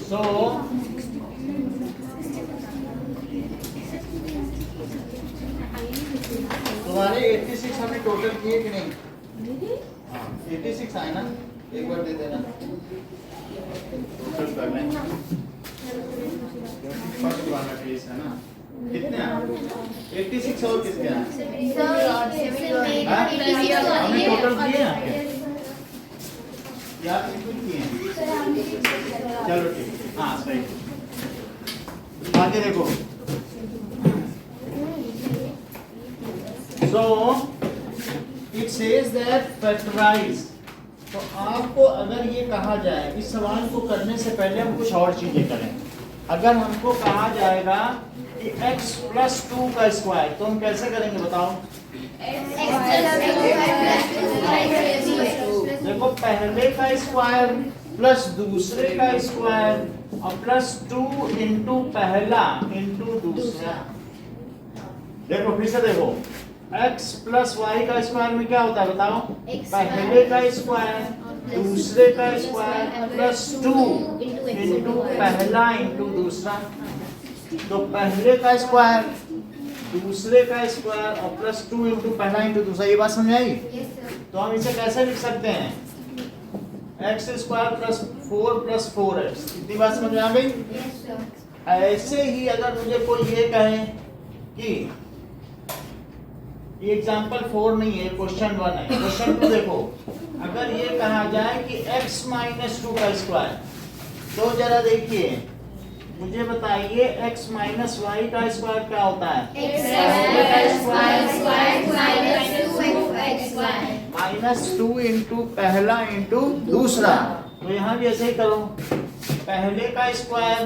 सो तुम्हारे 86 हमने टोटल किए कि नहीं? हाँ 86 आए ना, एक बार दे देना टोटल कर लें। फर्स्ट वाला केस है ना, कितने आए? 86 और कितने आए? हमने टोटल किए हैं या इंटू किए हैं? चलो ठीक, हाँ सही। आगे देखो, so it says that factorize। तो आपको अगर ये कहा जाए, इस सवाल को करने से पहले हम कुछ और चीजें करें। अगर हमको कहा जाएगा कि x + 2 का स्क्वायर, तो हम कैसे करेंगे बताओ? देखो पहले का स्क्वायर प्लस दूसरे का स्क्वायर और +2 इंटू पहला इंटू दूसरा। देखो फिर से देखो, x + y का स्क्वायर में क्या होता है बताओ? पहले का स्क्वायर दूसरे का स्क्वायर +2 इंटू पहला इंटू दूसरा। तो पहले का स्क्वायर दूसरे का स्क्वायर और +2 इंटू पहला इंटू दूसरा। ये बात समझ आई? तो हम इसे कैसे लिख सकते हैं? x² + 4 + 4x। इतनी बात समझ में आ गई? ऐसे ही अगर मुझे कोई ये कहे कि ये एग्जाम्पल 4 नहीं है, क्वेश्चन 1 है। क्वेश्चन 2 देखो, अगर ये कहा जाए कि x - 2 का स्क्वायर, तो जरा देखिए मुझे बताइए x - y का स्क्वायर क्या होता है? -2 इंटू पहला इंटू दूसरा। तो यहाँ भी ऐसे ही करो, पहले का स्क्वायर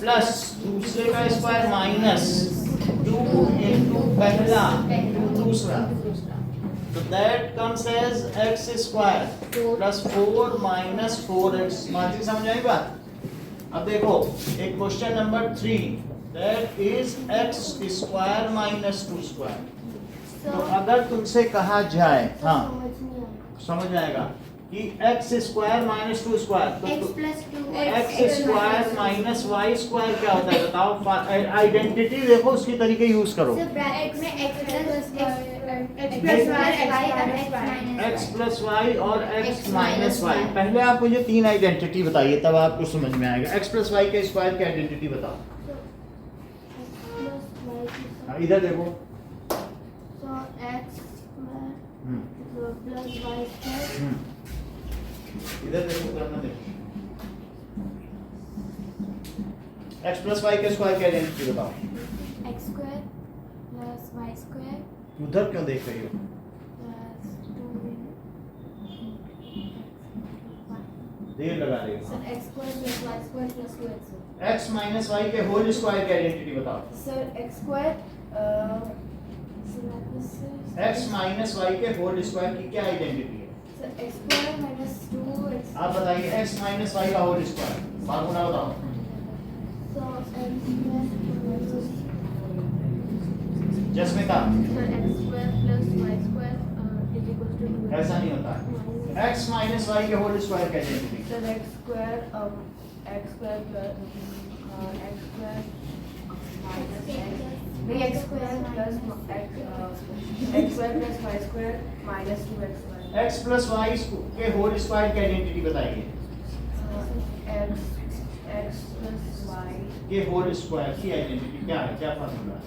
प्लस दूसरे का स्क्वायर -2 इंटू पहला इंटू दूसरा। तो that comes as x² + 4 - 4x। Margin समझ आई बात? अब देखो एक question number 3, that is x² - 2²। तो अगर तुमसे कहा जाए, हाँ समझ आएगा कि x² - 2², तो x² - y² क्या होता है बताओ? आइडेंटिटी देखो, उसकी तरीके यूज करो। x + y और x - y। पहले आप मुझे 3 आइडेंटिटी बताइए, तब आपको समझ में आएगा। x + y के स्क्वायर की आइडेंटिटी बताओ। इधर देखो, इधर देखो, करना देखो। x + y के स्क्वायर की आइडेंटिटी बताओ। x² + y²। उधर क्यों देख रही हो? देर लगा रही हो। x² + y² + 2x। x - y के होल स्क्वायर की आइडेंटिटी बताओ। सर x² x - y के होल स्क्वायर की क्या आइडेंटिटी है? Sir x² - 2x। आप बताइए x - y का होल स्क्वायर। फार्मूला बताओ। So Jasmita, x² + y² = 2x। ऐसा नहीं होता है। x - y के होल स्क्वायर की identity. Sir x² + x + y के होल स्क्वायर की आइडेंटिटी बताइए। x + y के होल स्क्वायर की आइडेंटिटी क्या है? क्या फार्मूला है?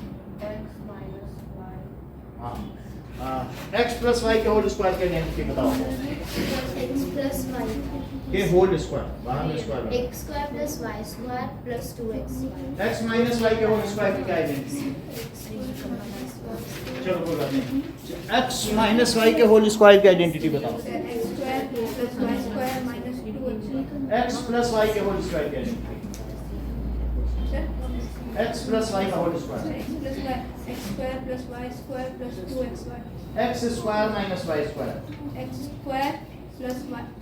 x - y। हाँ x + y के होल स्क्वायर की आइडेंटिटी बताओ। x + y के होल स्क्वायर, बाहर में square x² + y² + 2x। x - y के होल स्क्वायर की क्या आइडेंटिटी? चलो कोई बात नहीं, x - y के होल स्क्वायर की आइडेंटिटी बताओ। x² + y² - 2x। x + y के होल स्क्वायर की आइडेंटिटी। x + y का whole square. x² + y² + 2xy। x² - y²।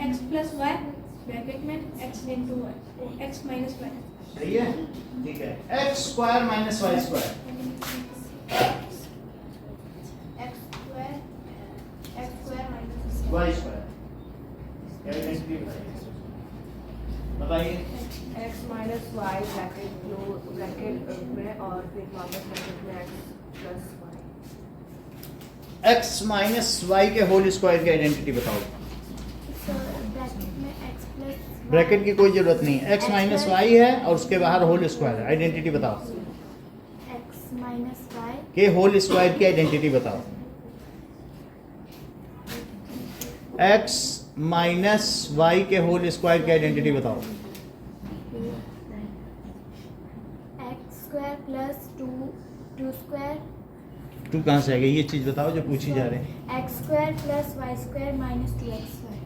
x + y bracket में x into y x minus y। सही है, ठीक है। x² - y²। x y square identity बताइए। x minus y bracket में और फिर वापस ब्रैकेट में x plus y. x minus y के होल स्क्वायर की आइडेंटिटी बताओ। ब्रैकेट में x प्लस ब्रैकेट की कोई जरूरत नहीं है, x माइनस वाई है और उसके बाहर होल स्क्वायर है। आइडेंटिटी बताओ। x माइनस वाई के होल स्क्वायर की आइडेंटिटी बताओ। x माइनस वाई के होल स्क्वायर की आइडेंटिटी बताओ। x square plus two square two कहाँ से आ गई ये चीज बताओ जो पूछी जा रहे हैं। x square plus y square minus 2x square.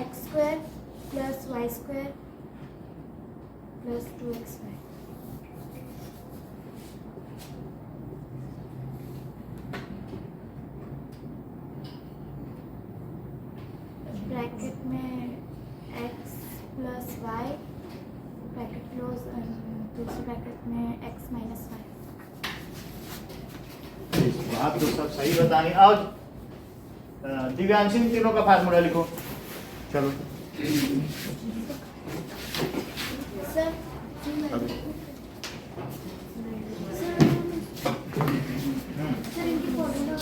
x square plus y square plus 2x square. Bracket में x plus y bracket close दूसरे ब्रैकेट में x माइनस वाई। आप तो सब सही बताएं। अब दिव्यांशी इन तीनों का फार्मूला लिखो। चलो सर सर इनकी फॉर्मूला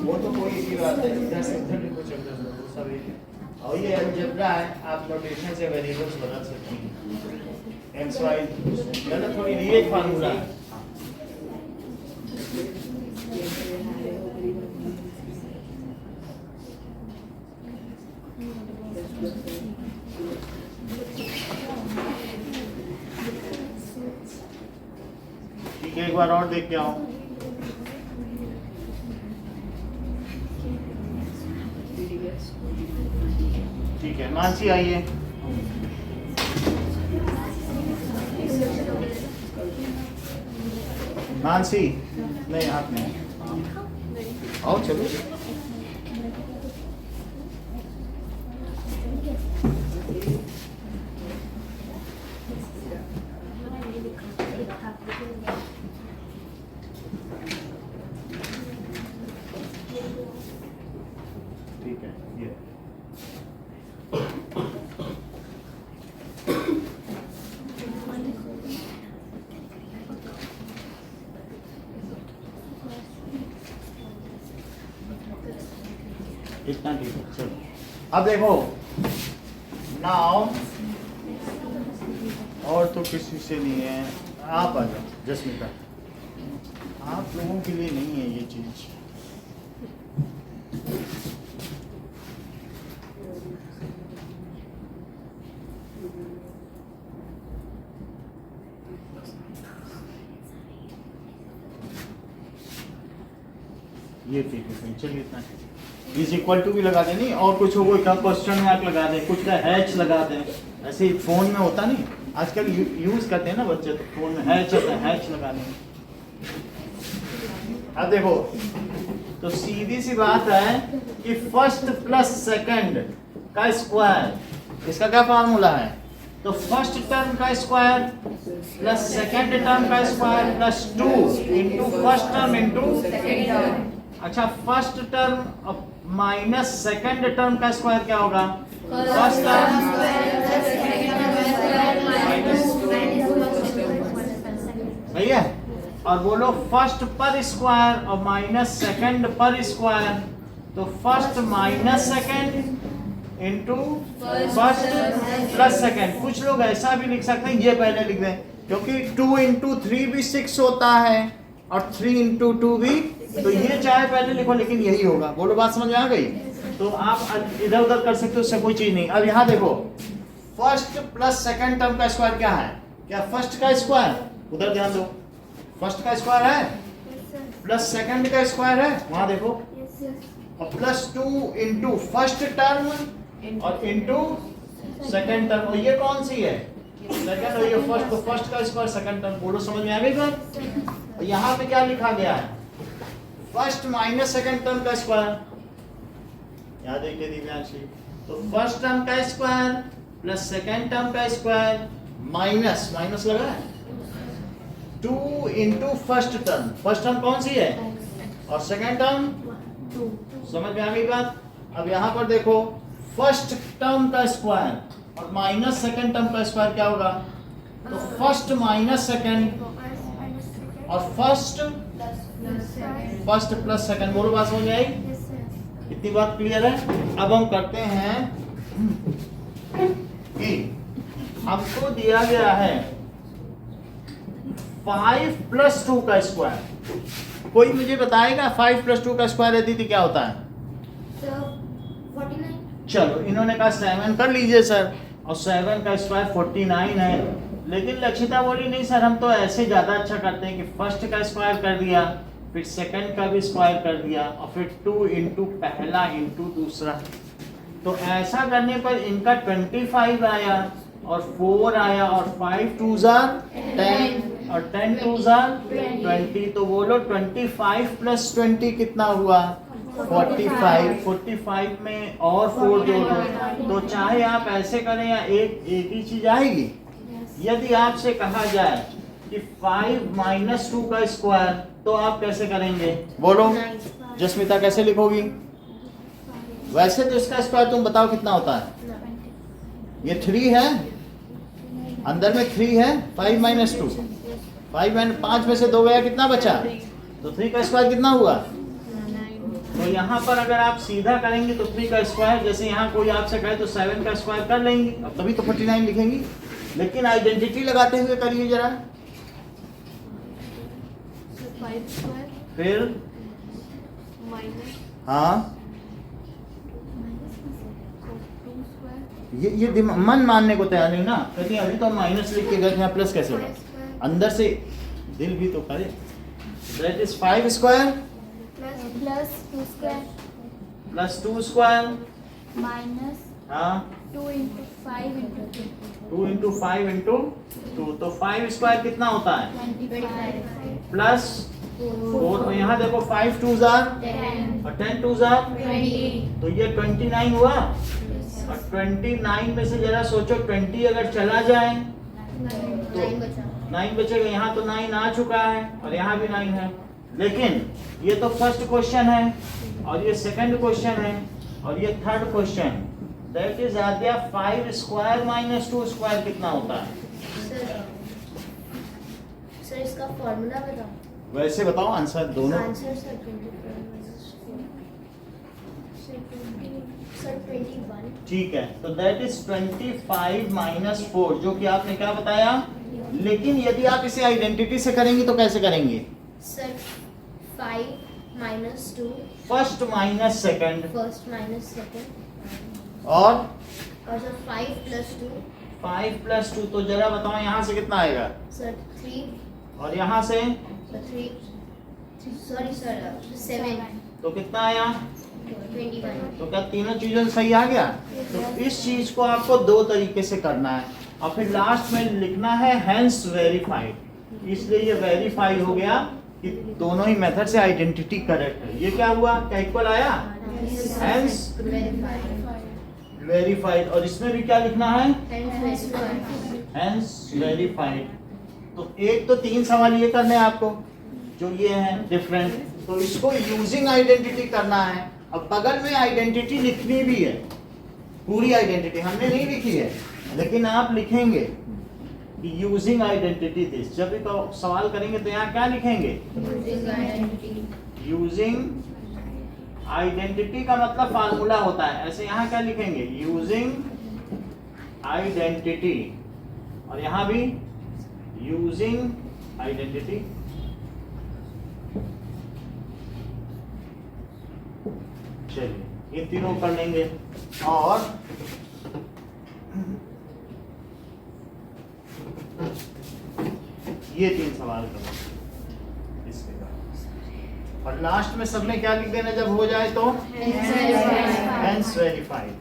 वो तो कोई ही बात है, इधर से उधर लिखो, चल रहा है वो सब एक है। और ये अलजेब्रा है, आप नोटेशन से वेरिएबल्स बदल सकते हैं। एक्स वाई गलत थोड़ी नहीं, एक फार्मूला है। ठीक है, एक बार और देख के आओ। ठीक है, मानसी आइए। मानसी नहीं, हाथ में आओ, चलो। ठीक है, ये इतना ठीक है। चलो अब देखो, नाउ और तो किसी से नहीं है, आप आ जाओ। जस्मिता, आप लोगों के लिए नहीं है ये चीज। ये ठीक है, चलिए इतना ठीक है। इज इक्वल टू भी लगा दें, नहीं और कुछ हो, कोई का क्वेश्चन मार्क लगा दें, कुछ का हैच लगा दें। ऐसे फोन में होता नहीं, आजकल यूज करते हैं ना बच्चे, तो फोन में हैच होता है, हैच लगा दें। अब देखो, तो सीधी सी बात है कि फर्स्ट प्लस सेकंड का स्क्वायर, इसका क्या फार्मूला है? तो फर्स्ट टर्म का स्क्वायर प्लस सेकंड टर्म का square plus 2 into first term into second term. अच्छा, first term minus second term का स्क्वायर क्या होगा? फर्स्ट टर्म सही है। और बोलो फर्स्ट पर स्क्वायर और माइनस सेकंड पर स्क्वायर, तो first minus second into first plus second. कुछ लोग ऐसा भी लिख सकते हैं, ये पहले लिख दें, क्योंकि 2 इंटू 3 भी 6 होता है और 3 इंटू 2 भी, तो ये चाहे पहले लिखो लेकिन यही होगा। बोलो बात समझ में आ गई? तो आप इधर उधर कर सकते हो, उससे कोई चीज नहीं। अब यहाँ देखो, फर्स्ट प्लस सेकंड टर्म का स्क्वायर क्या है? क्या फर्स्ट का स्क्वायर? उधर ध्यान दो, फर्स्ट का स्क्वायर है प्लस सेकंड का स्क्वायर है, वहां देखो, और प्लस 2 इंटू फर्स्ट टर्म और इंटू सेकंड टर्म। और ये कौन सी है? सेकंड। और ये फर्स्ट, तो फर्स्ट का स्क्वायर सेकंड टर्म। बोलो समझ में आ गई बात? और यहाँ पे क्या लिखा गया है? फर्स्ट माइनस सेकंड टर्म का स्क्वायर। याद देखिए दिव्यांशी, तो फर्स्ट टर्म का स्क्वायर प्लस सेकंड टर्म का स्क्वायर माइनस, माइनस लगा है, 2 into first term. First term कौन सी है और सेकेंड टर्म, समझ में आ गई बात। अब यहाँ पर देखो फर्स्ट टर्म का स्क्वायर और माइनस सेकेंड टर्म का स्क्वायर क्या होगा, तो फर्स्ट माइनस सेकेंड और फर्स्ट प्लस सेकेंड, बोलो बात हो जाएगी। इतनी बात क्लियर है। अब हम करते हैं कि हमको दिया गया है 5 + 2 का स्क्वायर। कोई मुझे बताएगा 5 + 2 का स्क्वायर यदि क्या होता है? 49। चलो इन्होंने कहा 7 कर लीजिए सर, और 7 का स्क्वायर 49 है। लेकिन लक्षिता बोली नहीं सर, हम तो ऐसे ज्यादा अच्छा करते हैं कि फर्स्ट का स्क्वायर कर दिया, फिर सेकंड का भी स्क्वायर कर दिया, और फिर 2 इंटू पहला इंटू दूसरा। तो ऐसा करने पर इनका 25 आया और 4 आया और 5 2 10 और 10 2 20। तो बोलो 25 + 20 कितना हुआ? 45। 45 में और 4 जोड़ो, तो चाहे आप ऐसे करें या एक ही चीज आएगी। यदि आपसे कहा जाए कि 5 - 2 का स्क्वायर, तो आप कैसे करेंगे? बोलो जस्मिता, कैसे लिखोगी? वैसे तो इसका स्क्वायर तुम बताओ कितना होता है? ये 3 है, अंदर में 3 है। 5 - 2, 5 में से 2 गया, कितना बचा? तो 3 का स्क्वायर कितना हुआ? तो यहाँ पर अगर आप सीधा करेंगे तो 3 का स्क्वायर, जैसे यहाँ कोई आपसे कहे तो 7 का स्क्वायर कर लेंगे, अब तभी तो 49 लिखेंगी। लेकिन आइडेंटिटी लगाते हुए करिए जरा। 5 स्क्वायर फिर माइनस हाँ, 2 स्क्वायर ये मन मानने को तैयार नहीं ना, कहती अभी तो माइनस लिख के गए यहाँ प्लस कैसे होगा? अंदर से दिल भी तो करे। That is 5 square plus 2 square plus 2 square minus हाँ 2 इंटू 5 इंटू 2 इंटू 5 इंटू 2। तो 5 स्क्वायर कितना होता है? 25 प्लस 4। तो यहाँ देखो 5 2 और 10 2 तो ये 29 हुआ। और 29 में से जरा सोचो 20 अगर चला जाए तो 9 बचेगा। यहाँ तो 9 आ चुका है और यहाँ भी 9 है। लेकिन ये तो फर्स्ट क्वेश्चन है और ये सेकंड क्वेश्चन है और ये third question. That is Aadya 5 square minus 2 square कितना होता है? सर इसका फॉर्मूला बताओ। वैसे बताओ आंसर दोनों। Answer sir 21। ठीक है, तो दैट इज 25 माइनस 4, जो कि आपने क्या बताया। लेकिन यदि आप इसे आइडेंटिटी से करेंगे तो कैसे करेंगे? Sir 5 minus 2 first minus second first minus second और सर 5 प्लस 2 5 प्लस 2। तो जरा बताओ यहाँ से कितना आएगा? सर 3 और यहाँ से 3 सॉरी सर 7 तो कितना आया? 21। तो क्या तीनों चीजों से सही आ गया? तो इस चीज को आपको दो तरीके से करना है और फिर लास्ट में लिखना है हेंस वेरीफाइड। इसलिए ये वेरीफाई हो गया कि दोनों ही मेथड से आइडेंटिटी करेक्ट है। ये क्या हुआ? क्या इक्वल आया? Hence verified. और इसमें भी क्या लिखना है? Hence verified. तो एक तो 3 सवाल ये करने हैं आपको जो ये हैं डिफरेंट, तो इसको यूजिंग आइडेंटिटी करना है। अब बगल में आइडेंटिटी लिखनी भी है, पूरी आइडेंटिटी हमने नहीं लिखी है लेकिन आप लिखेंगे कि यूजिंग आइडेंटिटी दिस। जब भी तो सवाल करेंगे तो यहाँ क्या लिखेंगे? यूजिंग आइडेंटिटी का मतलब फार्मूला होता है, ऐसे यहाँ क्या लिखेंगे? Using identity. और यहाँ भी यूजिंग आइडेंटिटी। चलिए ये तीनों कर लेंगे और ये 3 सवाल करो इसके बाद। और लास्ट में सब में क्या लिख देना जब हो जाए तो? Hence verified.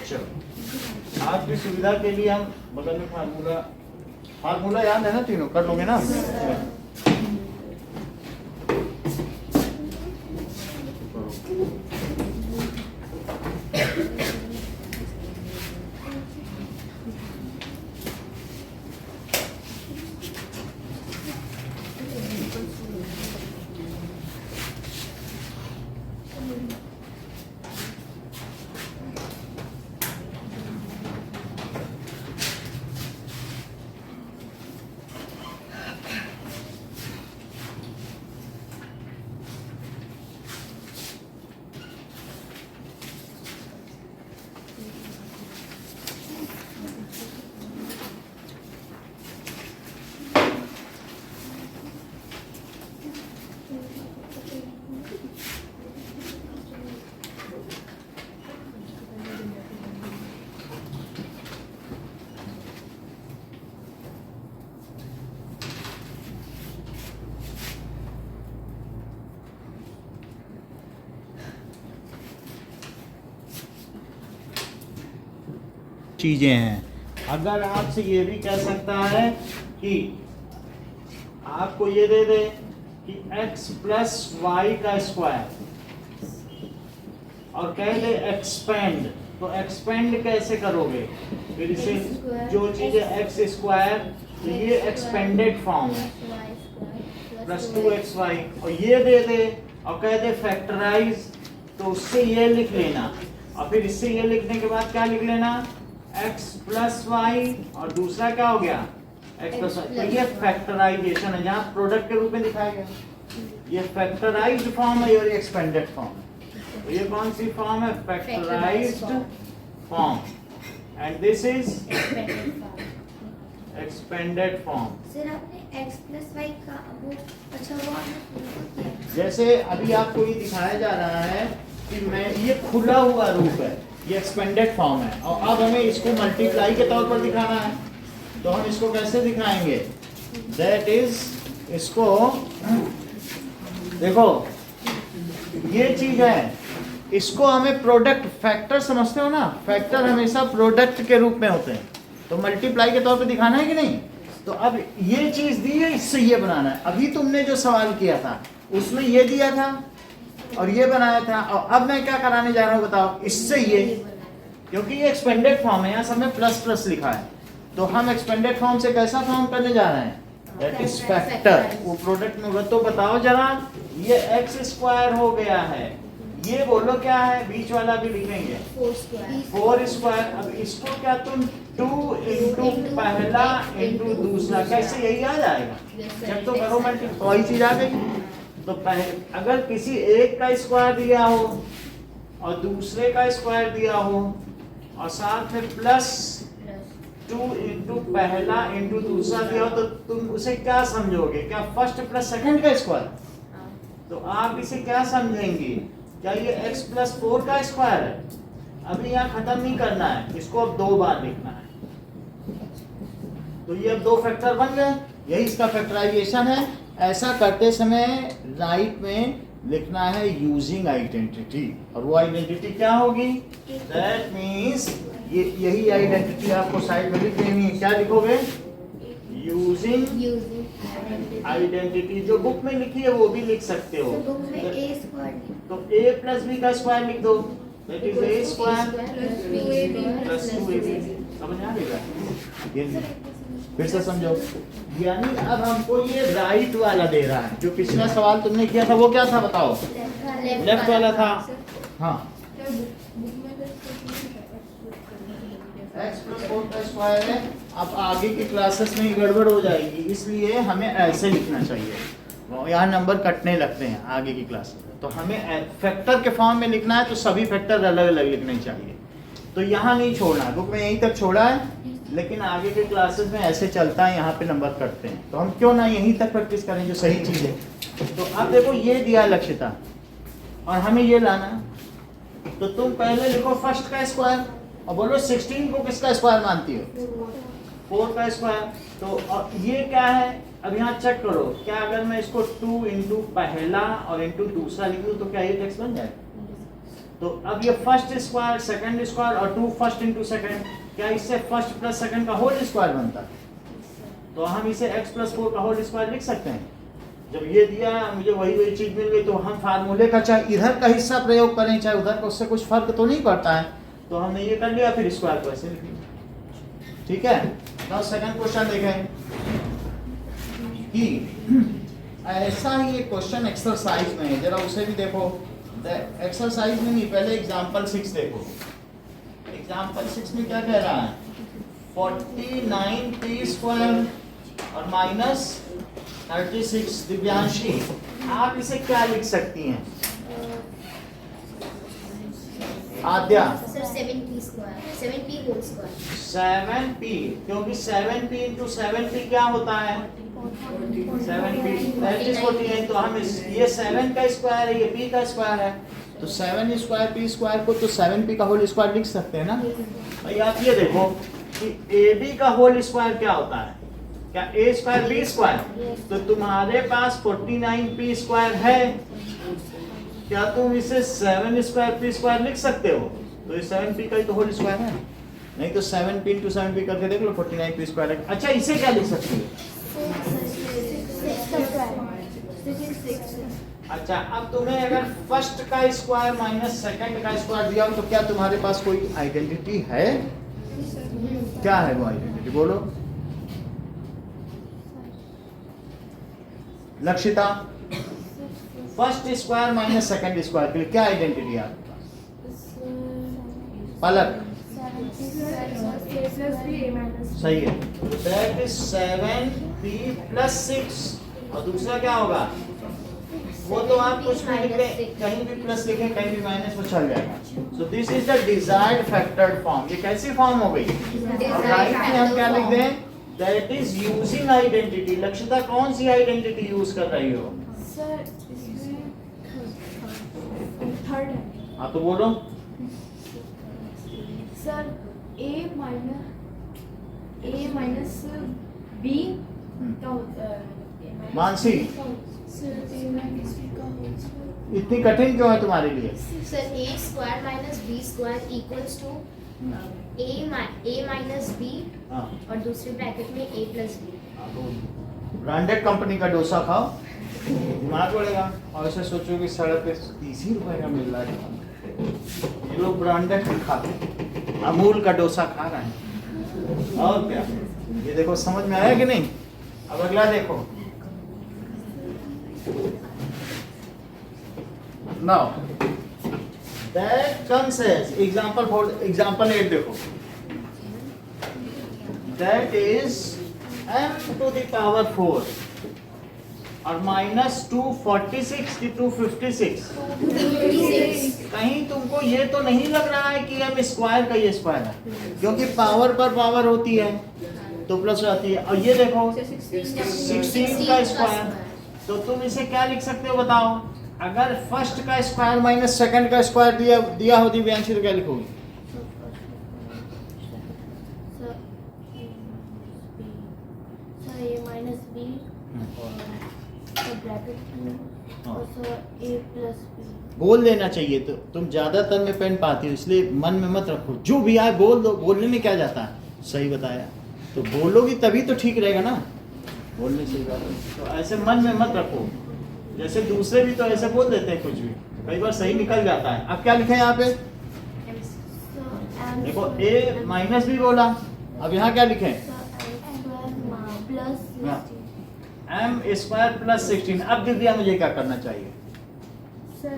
चलो आपकी सुविधा के लिए हम बगल में फार्मूला याद है ना? तीनों कर लोगे ना? चीजें हैं। अगर आपसे ये भी कह सकता है कि आपको ये दे दे कि x प्लस वाई का स्क्वायर और कह दे एक्सपेंड, तो एक्सपेंड कैसे करोगे? फिर इसे जो चीजें x स्क्वायर, तो ये एक्सपेंडेड फॉर्म है प्लस 2xy, और ये दे दे और कह दे फैक्टराइज, तो उससे ये लिख लेना और फिर इससे ये लिखने के बाद क्या लिख लेना? x प्लस वाई और दूसरा क्या हो गया? x plus y. तो ये फैक्टराइजेशन है, जहाँ प्रोडक्ट के रूप में दिखाया गया। ये फैक्टराइज्ड फॉर्म है और ये एक्सपेंडेड फॉर्म। तो ये कौन सी फॉर्म है? Factorised form, and this is expanded form. Sir आपने x प्लस वाई का वो अच्छा वो आपने किया। जैसे अभी आपको ये दिखाया जा रहा है कि मैं ये खुला हुआ रूप है, ये एक्सपेंडेड फॉर्म है, और अब हमें इसको मल्टीप्लाई के तौर पर दिखाना है। तो हम इसको कैसे दिखाएंगे? दैट इज, इसको देखो ये चीज है, इसको हमें प्रोडक्ट फैक्टर समझते हो ना? फैक्टर हमेशा प्रोडक्ट के रूप में होते हैं, तो मल्टीप्लाई के तौर पे दिखाना है कि नहीं? तो अब ये चीज दी है, इससे ये बनाना है। अभी तुमने जो सवाल किया था उसमें ये दिया था और ये बनाया था, और अब मैं क्या कराने जा रहा हूँ बताओ? इससे ये, क्योंकि ये एक्सपेंडेड फॉर्म है, यहाँ सब में प्लस प्लस लिखा है, तो हम एक्सपेंडेड फॉर्म से कैसा फॉर्म करने जा रहे हैं? That is factor. वो प्रोडक्ट में होगा। तो बताओ जरा, ये एक्स स्क्वायर हो गया है, ये बोलो क्या है? बीच वाला भी लिखेंगे 4 स्क्वायर। अब इसको क्या तुम 2 इंटू पहला इंटू दूसरा, कैसे यही आ जाएगा? जब तो करो मल्टीप्लाई, वही चीज आ गई। तो अगर किसी एक का स्क्वायर दिया हो और दूसरे का स्क्वायर दिया हो और साथ में प्लस 2 इंटू पहला इंटू दूसरा दिया हो, तो तुम उसे क्या समझोगे? क्या फर्स्ट प्लस सेकंड का स्क्वायर? तो आप इसे क्या समझेंगे? क्या ये x प्लस 4 का स्क्वायर है? अभी यहाँ खत्म नहीं करना है, इसको अब 2 बार लिखना है। तो ये अब 2 फैक्टर बन गए, यही इसका फैक्टराइजेशन है। ऐसा करते समय राइट में लिखना है यूजिंग आइडेंटिटी, और वो आइडेंटिटी क्या होगी? दैट मीन्स ये यही आइडेंटिटी आपको साइड में लिख देनी है। क्या लिखोगे? Using identity. जो बुक में लिखी है वो भी लिख सकते हो। तो बुक में a स्क्वायर तो a प्लस b का स्क्वायर लिख दो, that is a square plus 2ab। समझ आ रही है? फिर से समझो, यानी अब हमको ये राइट वाला दे रहा है। जो पिछला सवाल तुमने किया था वो क्या था बताओ? लेफ्ट वाला था। हाँ, x प्लस 4 का स्क्वायर है। अब आगे की क्लासेस में गड़बड़ हो जाएगी, इसलिए हमें ऐसे लिखना चाहिए। यहाँ नंबर कटने लगते हैं आगे की क्लास में, तो हमें फैक्टर के फॉर्म में लिखना है, तो सभी फैक्टर अलग अलग लिखने चाहिए। तो यहाँ नहीं छोड़ना है, बुक में यहीं तक छोड़ा है, लेकिन आगे के क्लासेस में ऐसे चलता है, यहाँ पे नंबर कटते हैं। तो हम क्यों ना यहीं तक प्रैक्टिस करें जो सही चीज़ है। तो अब देखो ये दिया लक्षिता और हमें ये लाना, तो तुम पहले लिखो फर्स्ट का स्क्वायर और बोलो 16 को किसका स्क्वायर मानती हो? 4 का स्क्वायर। तो ये क्या है? अब यहाँ चेक करो, क्या अगर मैं इसको 2 इंटू पहला और इंटू दूसरा लिख दूँ तो क्या ये टेक्स्ट बन जाए? तो अब ये फर्स्ट स्क्वायर, सेकंड स्क्वायर और 2 फर्स्ट इंटू सेकंड, क्या इससे फर्स्ट प्लस सेकंड का होल स्क्वायर बनता है? तो हम इसे x प्लस 4 का होल स्क्वायर लिख सकते हैं। जब ये दिया मुझे वही चीज मिल गई, तो हम फार्मूले का चाहे इधर का हिस्सा प्रयोग करें चाहे उधर का, उससे कुछ फर्क तो नहीं पड़ता है। तो हमने ये कर लिया, फिर स्क्वायर को ऐसे लिख लिया। ठीक है। नाउ सेकंड क्वेश्चन देखें कि ऐसा ही एक क्वेश्चन एक्सरसाइज में है, जरा उसे भी देखो। एक्सरसाइज में नहीं, पहले एग्जांपल 6 देखो। एग्जांपल 6 में क्या कह रहा है? 49p स्क्वायर और माइनस 36। दिव्यांशी, आप इसे क्या लिख सकती हैं? Adya, sir 7p square, 7p whole square. 7p, क्योंकि 7p इंटू 7p क्या होता है? 7p, that is 48। तो हम ये 7 का स्क्वायर है, ये p का स्क्वायर है, तो 7 स्क्वायर p स्क्वायर को तो 7p का होल स्क्वायर लिख सकते हैं ना भाई। आप ये देखो कि ab का होल स्क्वायर क्या होता है? क्या a स्क्वायर b स्क्वायर? तो तुम्हारे पास 49p स्क्वायर है, क्या तुम इसे 7 स्क्वायर p स्क्वायर लिख सकते हो? तो ये 7p का ही तो होल स्क्वायर है, नहीं तो 7p इंटू 7p करके देख लो, 49p स्क्वायर है। अच्छा, इसे क्या लिख सकते हो? अच्छा, अब तुम्हें अगर फर्स्ट का स्क्वायर माइनस सेकंड का स्क्वायर दिया हो तो क्या तुम्हारे पास कोई आइडेंटिटी है? क्या है वो आइडेंटिटी, बोलो। Lakshita, first square minus second square के लिए क्या आइडेंटिटी है आपके पास? पलक, सही है, दैट इज 7p प्लस 6। और दूसरा क्या होगा? वो तो आप कुछ भी लिख लें, कहीं भी प्लस लिखें कहीं भी माइनस, वो चल जाएगा। So this is the desired factored form. ये कैसी फॉर्म हो गई? और राइट में हम क्या लिख दें? That is using identity. Lakshita, कौन सी आइडेंटिटी यूज कर रही हो? सर इसमें थर्ड है हाँ तो बोलो। सर a माइनस b का होता है। Mansi, sir a minus b का होल स्क्वायर। इतनी कठिन क्यों है तुम्हारे लिए? Sir a square minus b square equals to a minus b हाँ, और दूसरे ब्रैकेट में a plus b। Branded company का डोसा खाओ, दिमाग बढ़ेगा। और ऐसे सोचो कि सड़क पे 30 ही रुपए का मिल रहा है, ये लोग ब्रांडेड खाते हैं, अमूल का डोसा खा रहे हैं। और क्या, ये देखो समझ में आया कि नहीं? अब अगला देखो। Now that comes as example for example 8 देखो। That is m to the power 4 और माइनस 246 की 256। कहीं तुमको ये तो नहीं लग रहा है कि m स्क्वायर का ये स्क्वायर है, क्योंकि पावर पर पावर होती है तो प्लस आती है। और ये देखो 16 का स्क्वायर, तो तुम इसे क्या लिख सकते हो बताओ? अगर फर्स्ट का स्क्वायर माइनस सेकंड का स्क्वायर दिया हो दिव्यांशी तो क्या लिखोगे? a माइनस b और ब्रैकेट में और सर a प्लस b। बोल देना चाहिए, तो तुम ज्यादातर में पेन पाती हो, इसलिए मन में मत रखो, जो भी आए बोल दो। बोलने में क्या जाता है? सही बताया तो बोलोगी तभी तो ठीक रहेगा ना, बोलने से तो ऐसे मन में मत रखो। जैसे दूसरे भी तो ऐसे बोल देते हैं कुछ भी, कई बार सही निकल जाता है। अब क्या लिखे यहाँ पे? देखो a माइनस भी बोला, अब यहाँ क्या लिखे? m square plus 16। अब दिव्या मुझे क्या करना चाहिए? सर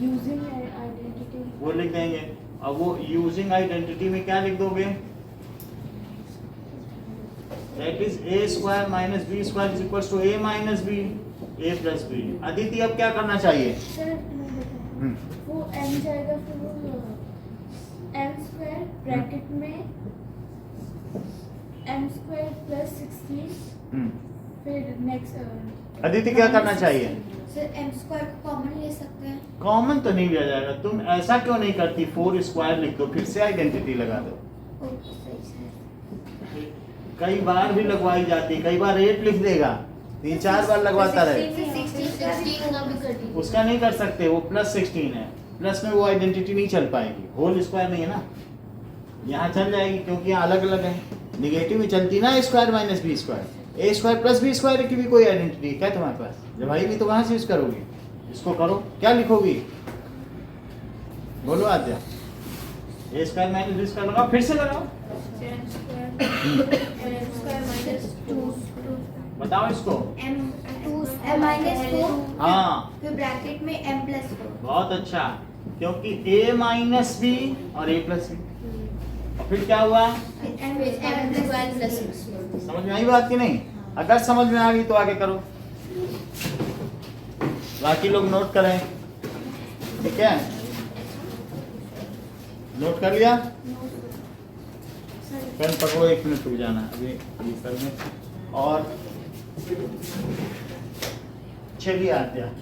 यूजिंग आइडेंटिटी वो लिख देंगे। अब वो यूजिंग आइडेंटिटी में क्या लिख दोगे? That is a square minus b square is equals to a minus b, a plus b। Aditi अब क्या करना चाहिए? सर वो m जाएगा, फिर वो m स्क्वायर ब्रैकेट में m स्क्वायर प्लस 16, फिर नेक्स्ट अदिति क्या करना चाहिए? सर m स्क्वायर को कॉमन ले सकते हैं। कॉमन तो नहीं लिया जाएगा। तुम ऐसा क्यों नहीं करती? 4 स्क्वायर लिख दो, फिर से आइडेंटिटी लगा दो। ओके सही सर। कई बार भी लगवाई जाती, कई बार 8 लिख देगा, 3-4 बार लगवाता रहे। 16 का भी कर दीजिए। उसका नहीं कर सकते, वो प्लस 16 है, प्लस में वो आइडेंटिटी नहीं चल पाएगी। होल स्क्वायर नहीं है ना, यहाँ चल जाएगी क्योंकि यहाँ अलग अलग है। निगेटिव में चलती ना स्क्वायर माइनस बी स्क्वायर, ए स्क्वायर प्लस बी स्क्वायर की भी कोई आइडेंटिटी है क्या तुम्हारे पास? जब आएगी तो कहाँ से यूज करोगी? इसको करो, क्या लिखोगी? बोलो आद्या। ए स्क्वायर माइनस बी स्क्वायर लगाओ, फिर से लगाओ, बताओ इसको। m m minus 4 हाँ फिर ब्रैकेट में m plus 4. बहुत अच्छा, क्योंकि a माइनस बी और a प्लस बी, और फिर क्या हुआ? m square plus 6. समझ में आई बात कि नहीं? अगर समझ में आ गई तो आगे करो, बाकी लोग नोट करें, ठीक है? नोट कर लिया? पेन पकड़ो, 1 मिनट रुक जाना अभी ये करने, और चलिए आते हैं।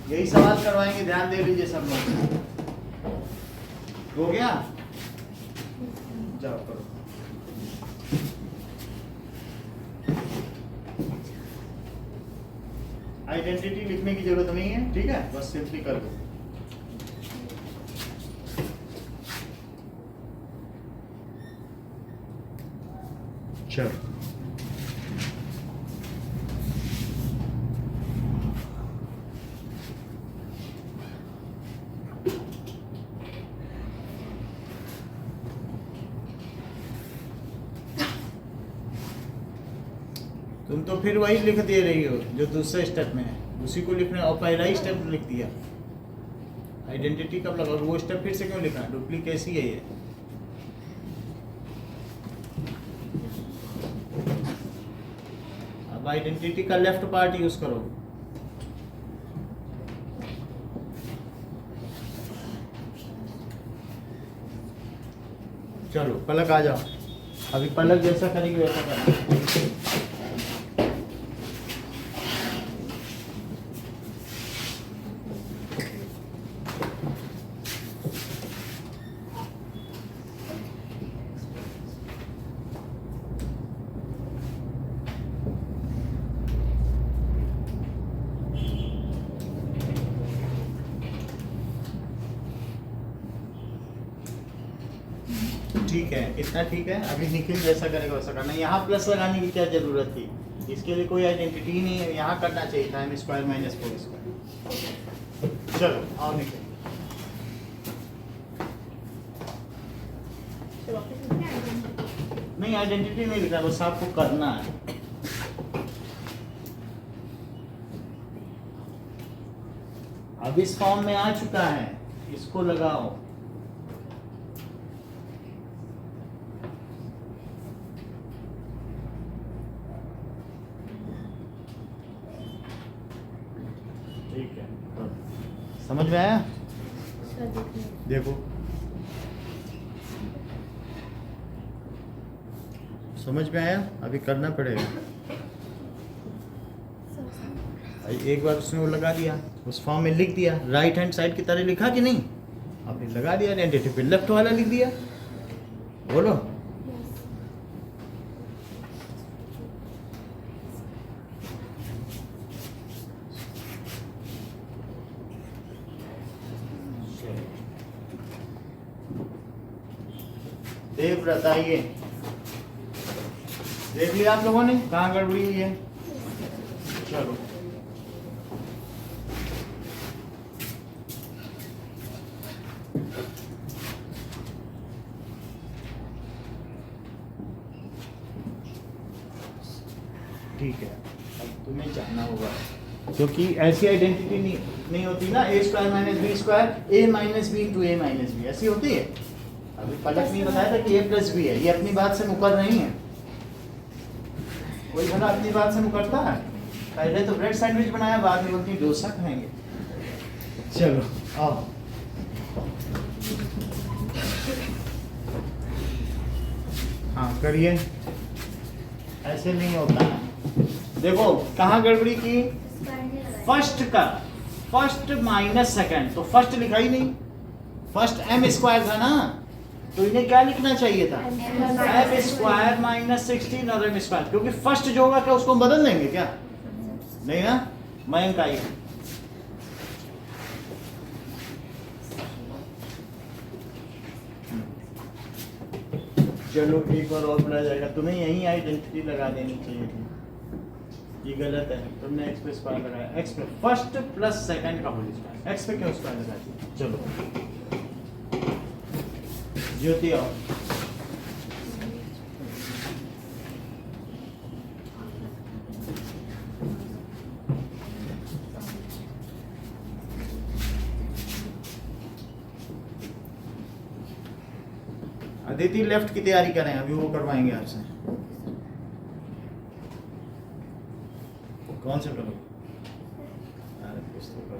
यही सवाल करवाएंगे, ध्यान दे लीजिए सब लोग। हो गया? जाओ करो। आइडेंटिटी लिखने की जरूरत नहीं है, ठीक है? बस सिंपली कर दो। चलो तुम तो फिर वही लिख दे रही हो जो दूसरे स्टेप में है, उसी को लिखना, और पहला ही स्टेप लिख दिया। आइडेंटिटी कब लगा, वो स्टेप फिर से क्यों लिखा? डुप्लीकेसी है ये। अब आइडेंटिटी का लेफ्ट पार्ट यूज करो। चलो पलक आ जाओ, अभी पलक जैसा करेंगे वैसा करना। ठीक है, इतना ठीक है। अभी निखिल जैसा करेगा वैसा करना। यहाँ प्लस लगाने की क्या जरूरत थी? इसके लिए कोई आइडेंटिटी ही नहीं है, यहाँ करना चाहिए था m² माइनस 4²। चलो आओ निखिल। नहीं आइडेंटिटी नहीं लिखा, बस आपको करना है। अब इस फॉर्म में आ चुका है, इसको लगाओ। ठीक है, समझ में आया? देखो समझ में आया? अभी करना पड़ेगा। एक बार उसने वो लगा दिया, उस फॉर्म में लिख दिया, राइट हैंड साइड की तरह लिखा कि नहीं? आपने लगा दिया आइडेंटिटी, फिर लेफ्ट वाला लिख दिया। बोलो देव बताइए, देख लिया आप लोगों ने कहाँ गड़बड़ी हुई है? चलो ठीक है, अब तुम्हें जानना होगा, क्योंकि ऐसी आइडेंटिटी नहीं होती ना, a² minus b², a minus b into a minus b, ऐसी होती है। अभी पलक नहीं बताया था कि a प्लस b है, ये अपनी बात से मुकर नहीं है। कोई भला अपनी बात से मुकरता है? पहले तो ब्रेड सैंडविच बनाया, बाद में बोलती डोसा खाएंगे। चलो आओ, हाँ करिए, ऐसे नहीं होता है। देखो कहाँ गड़बड़ी की? फर्स्ट का, फर्स्ट माइनस सेकंड, तो फर्स्ट लिखा ही नहीं, फर्स्ट m² था ना, तो इन्हें क्या लिखना चाहिए था? m² माइनस 16 और m², क्योंकि फर्स्ट जो होगा क्या उसको हम बदल देंगे क्या? नहीं ना, मयंक आई। चलो एक बार और बोला जाएगा, तुम्हें यही आइडेंटिटी लगा देनी चाहिए थी, ये गलत है। तुमने x पे स्क्वायर लगाया, x पे फर्स्ट प्लस सेकंड का होल स्क्वायर, x पे क्यों स्क्वायर लगाया? चलो ज्योति आओ। अदिति लेफ्ट की तैयारी करें, अभी वो करवाएंगे आपसे। कौन से करो? अरे कुछ तो करो।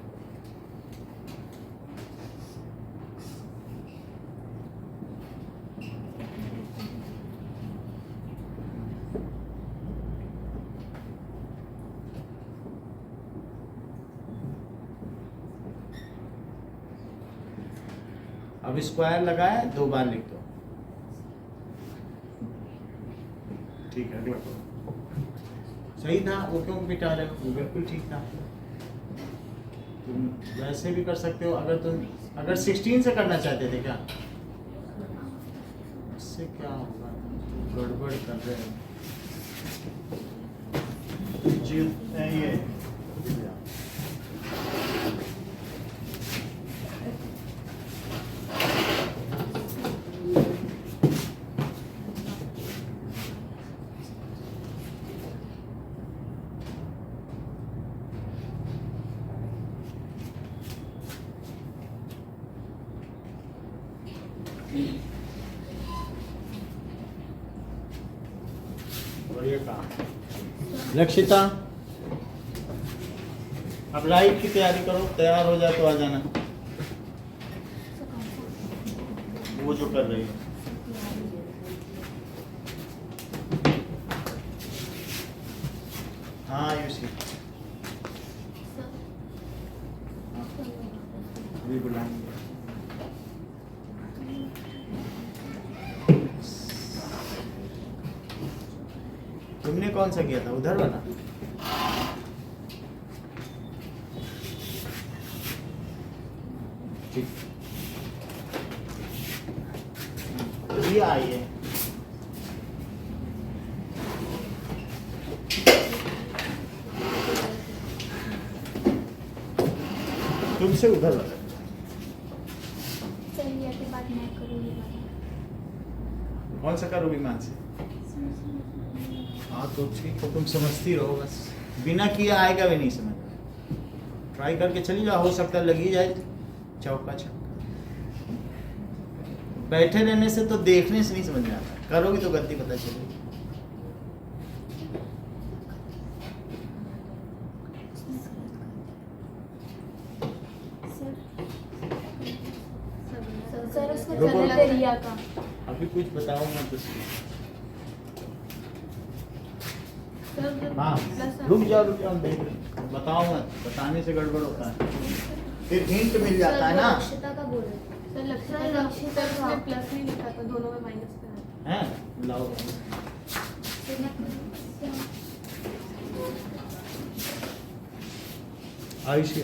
अब स्क्वायर लगाए, 2 बार लिख दो। ठीक है, लिखो। सही था, वो क्यों मिटा रहे हो? वो बिल्कुल ठीक था। तुम वैसे भी कर सकते हो, अगर 16 से करना चाहते थे क्या? इससे क्या होगा? तुम गड़बड़ कर रहे हो जी। ये लक्षिता, अब राइट की तैयारी करो, तैयार हो जाए तो आ जाना। वो जो कर रही है हाँ यूसी अभी बुलाएंगे। तुमने कौन सा किया था? उधर वाला? ठीक, ये आइए। तुमसे उधर वाला। चलिए के बाद मैं करूँगी। कौन सा करोगी मानसी? हाँ तो ठीक है, तुम समझती रहो बस, बिना किया आएगा भी नहीं समझ। ट्राई करके चली जाओ, हो सकता है लगी जाए चौका छक्का। बैठे रहने से तो देखने से नहीं समझ में आता, करोगी तो गलती पता चलेगी। सर उसको रुको। चलते रिया का अभी कुछ बताओ मत उसको। हाँ रुक जाओ देख रहे, बताओ मत, बताने से गड़बड़ होता है, फिर हिंट मिल जाता है ना। लक्षिता का बोल रहे सर लक्षिता उसने प्लस नहीं लिखा था, दोनों में माइनस पे है। हैं लाओ। आयुषी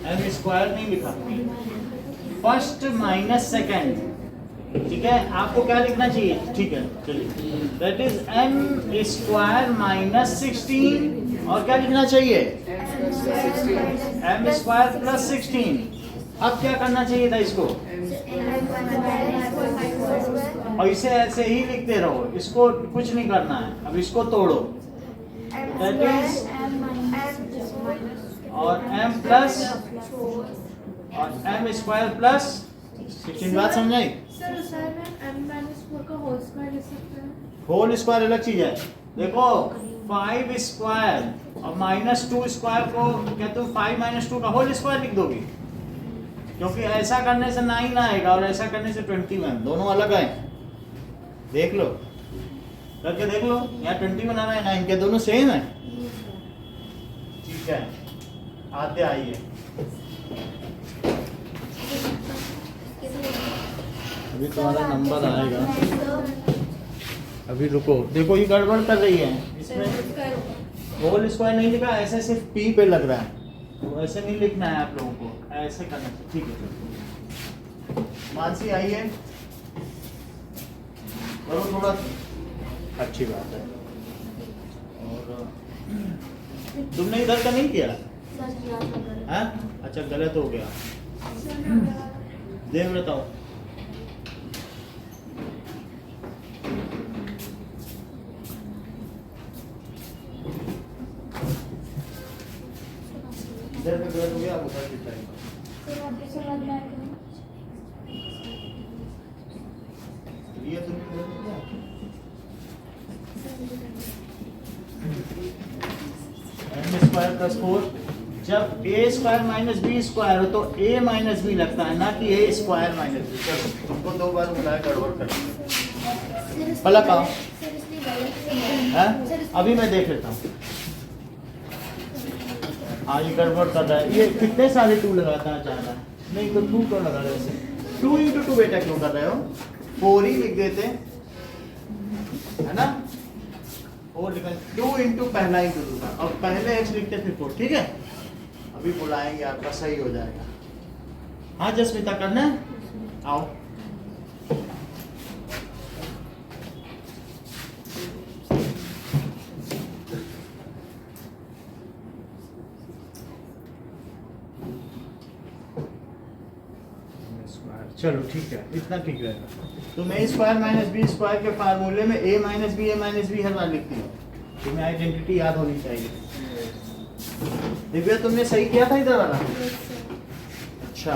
एम स्क्वायर नहीं लिखा, फर्स्ट माइनस सेकेंड, ठीक है। आपको क्या लिखना चाहिए? ठीक है चलिए, that is m square minus 16, और क्या लिखना चाहिए? M square plus 16। अब क्या करना चाहिए था इसको? और इसे ऐसे ही लिखते रहो, इसको कुछ नहीं करना है। अब इसको तोड़ो, दैट इज और m प्लस और m स्क्वायर प्लस 16। बात समझाई? सर m माइनस 4 का होल स्क्वायर लिख सकते हैं। होल स्क्वायर अलग चीज है। देखो 5 स्क्वायर और माइनस 2 स्क्वायर को क्या तुम 5 माइनस 2 का होल स्क्वायर लिख दोगे? क्योंकि ऐसा करने से 9 आएगा और ऐसा करने से 21, दोनों अलग है। देख लो, करके देख लो, यहाँ 21 आ रहा है, 9 के दोनों सेम है। ठीक है, आते आइए। अभी तुम्हारा नंबर आएगा, अभी रुको। देखो ये गड़बड़ कर रही है, इसमें होल स्क्वायर नहीं लिखा, ऐसे सिर्फ पी पे लग रहा है, तो ऐसे नहीं लिखना है आप लोगों को, ऐसे करना चाहिए। ठीक है, मानसी आइए, करो थोड़ा, अच्छी बात है। और तुमने इधर का नहीं किया? सर किया था गलत। हाँ अच्छा गलत हो गया। देख बताओ। इधर का गलत हो गया, अब उधर कितना है? सर आप इसे समझ में आएगा। ये तुमने गलत किया? एम स्क्वायर प्लस 4, जब ए स्क्वायर माइनस बी स्क्वायर हो तो ए माइनस बी लगता है, ना कि ए स्क्वायर माइनस बी। चलो तुमको 2 बार बुलाया, गड़बड़ कर पलक आओ। सर इसलिए गलत हैं? अभी मैं देख लेता हूँ। हाँ ये गड़बड़ कर रहा है। ये कितने सारे 2 लगाता है चाह रहा है? नहीं तो 2 क्यों लगा रहे हो ऐसे? 2 into 2 बेटा क्यों कर रहे हो? 4 ही लिख देते है ना? 4 लिखा 2 into पहला into दूसरा, और पहले x लिखते फिर 4। ठीक है, अभी बुलाएंगे आपका, सही हो जाएगा। हाँ जसमिता करना है, आओ। चलो ठीक है, इतना ठीक रहेगा। तुम ए स्क्वायर माइनस बी स्क्वायर के फार्मूले में ए माइनस बी हर बार लिखती हो। तुम्हें आइडेंटिटी याद होनी चाहिए। दिव्या तुमने सही किया था इधर वाला? अच्छा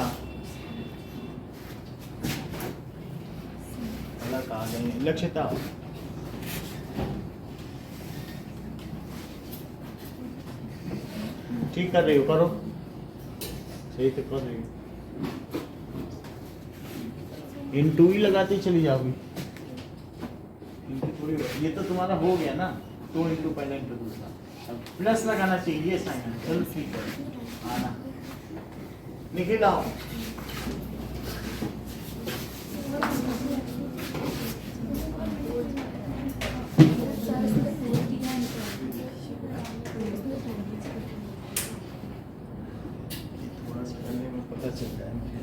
अलग आ गई। लक्षिता ठीक कर रही हो, करो सही तो कर रही हो। इंटू ही लगाती चली जाओगी। थोड़ी ये तो तुम्हारा हो गया ना, 2 इंटू पहला इंटू दूसरा, अब प्लस लगाना चाहिए। ये साइन है, चलो ठीक है। आना निखिल आओ। थोड़ा सा करने में पता चलता है मुझे।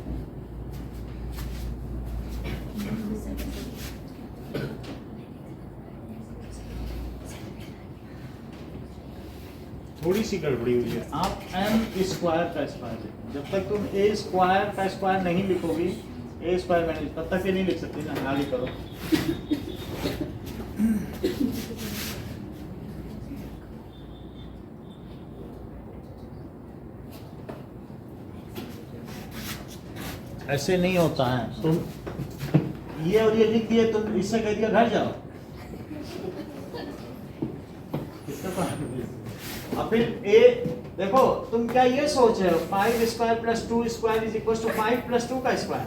थोड़ी सी गड़बड़ी हुई है। आप एम स्क्वायर का स्क्वायर लिखो। जब तक तुम ए स्क्वायर का स्क्वायर नहीं लिखोगी, ए स्क्वायर मैंने तब तक ये नहीं लिख सकती ना। आगे करो। ऐसे नहीं होता है। तुम ये और ये लिख दिए, तुम इससे कह दिया घर जाओ। अब फिर ए देखो, तुम क्या ये सोच रहे हो 5 square plus 2 square is equal to 5 plus 2 का स्क्वायर।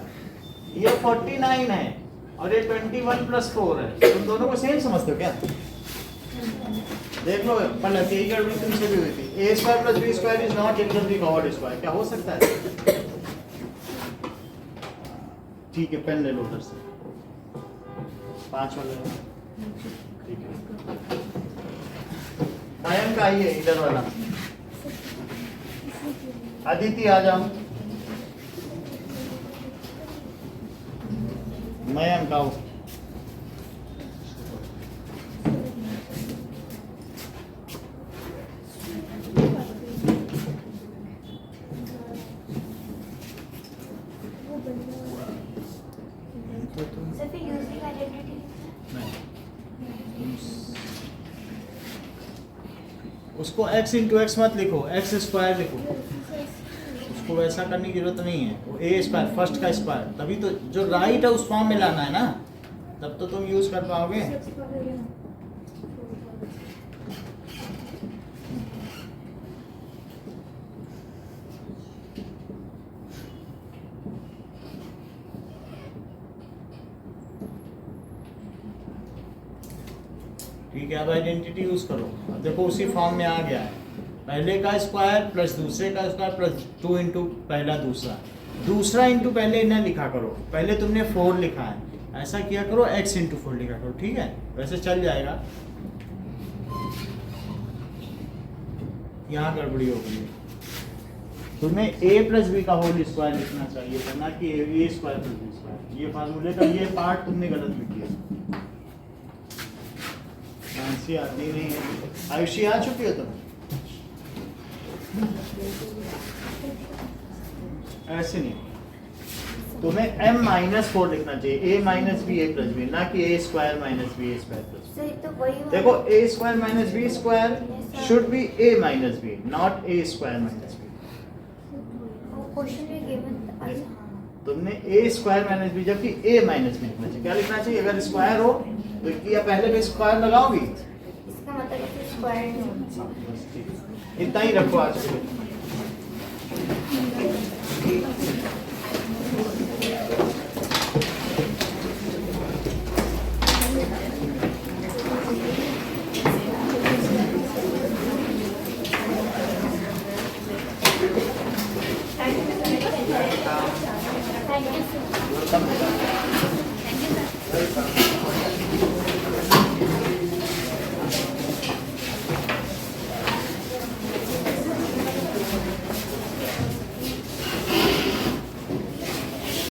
ये 49 है और ये 21 प्लस 4 है। तुम दोनों को सेम समझते हो क्या? देख लो पहले यही गड़बड़ी तुमसे भी हुई थी। A square plus B square is not equal to god square. क्या हो सकता है? ठीक है, पेन ले लो उधर से, 5 वाला। ठीक है, मयंक आइए इधर वाला। अदिति आ जाओ। मयंक आओ। उसको x इंटू एक्स मत लिखो, x स्क्वायर लिखो। उसको वैसा करने की जरूरत नहीं है। वो ए स्क्वायर फर्स्ट का स्क्वायर, तभी तो जो राइट है उस फॉर्म में लाना है ना, तब तो तुम यूज कर पाओगे। ठीक है, अब आइडेंटिटी यूज करो। अब देखो उसी फॉर्म में आ गया है। पहले का स्क्वायर प्लस दूसरे का स्क्वायर प्लस 2 इंटू पहला दूसरा, दूसरा इंटू पहले न लिखा करो। पहले तुमने 4 लिखा है, ऐसा किया करो x इंटू 4 लिखा करो। ठीक है, वैसे चल जाएगा। यहाँ गड़बड़ी हो गई। तुम्हें a प्लस बी का होल स्क्वायर लिखना चाहिए था, ना कि a square plus B square. ये फार्मूले का ये पार्ट तुमने गलत लिख दिया। आंसी आती नहीं है। आयुषी आ चुकी हो तुम? ऐसे नहीं, तुम्हें m-4 लिखना चाहिए, a minus b a plus b, ना कि a square minus b a square plus b. सही तो वही देखो a square minus b square should be a minus b, not a square minus b. Question में given तुमने a square minus b जबकि a minus b लिखना चाहिए। क्या लिखना चाहिए? अगर स्क्वायर हो तो क्या पहले पे स्क्वायर लगाओगी? इसका मतलब है स्क्वायर नहीं होना। बस ठीक है, इतना ही रखो आज के लिए। Welcome.